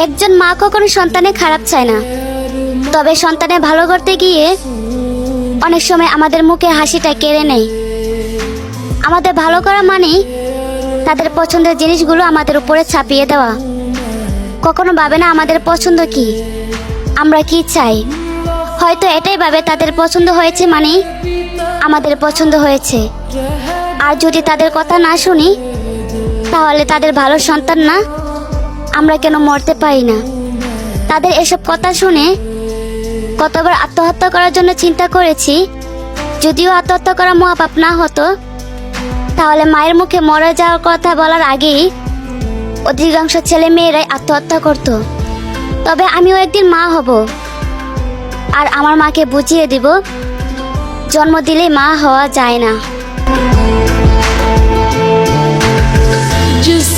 একজন মা কখনো সন্তানের খারাপ চায় না, তবে সন্তানের ভালো করতে গিয়ে অনেক সময় আমাদের মুখে হাসিটা কেড়ে নেয়। আমাদের ভালো করা মানে তাদের পছন্দের জিনিসগুলো আমাদের উপরে ছাপিয়ে দেওয়া। কখনো ভাবে না আমাদের পছন্দ কি, আমরা কি চাই। হয়তো এটাই ভাবে তাদের পছন্দ হয়েছে মানে আমাদের পছন্দ হয়েছে। আর যদি তাদের কথা না শুনি তাহলে তাদের ভালো সন্তান না, আমরা কেন মরতে পারি না। তাদের এসব কথা শুনে কতবার আত্মহত্যা করার জন্য চিন্তা করেছি। যদিও আত্মহত্যা করা মহাপাপ না হতো, তাহলে মায়ের মুখে মরে যাওয়ার কথা বলার আগেই অধিকাংশ ছেলে মেয়েরাই আত্মহত্যা করত। তবে আমিও একদিন মা হব, আর আমার মাকে বুঝিয়ে দিব জন্ম দিলেই মা হওয়া যায় না। जिस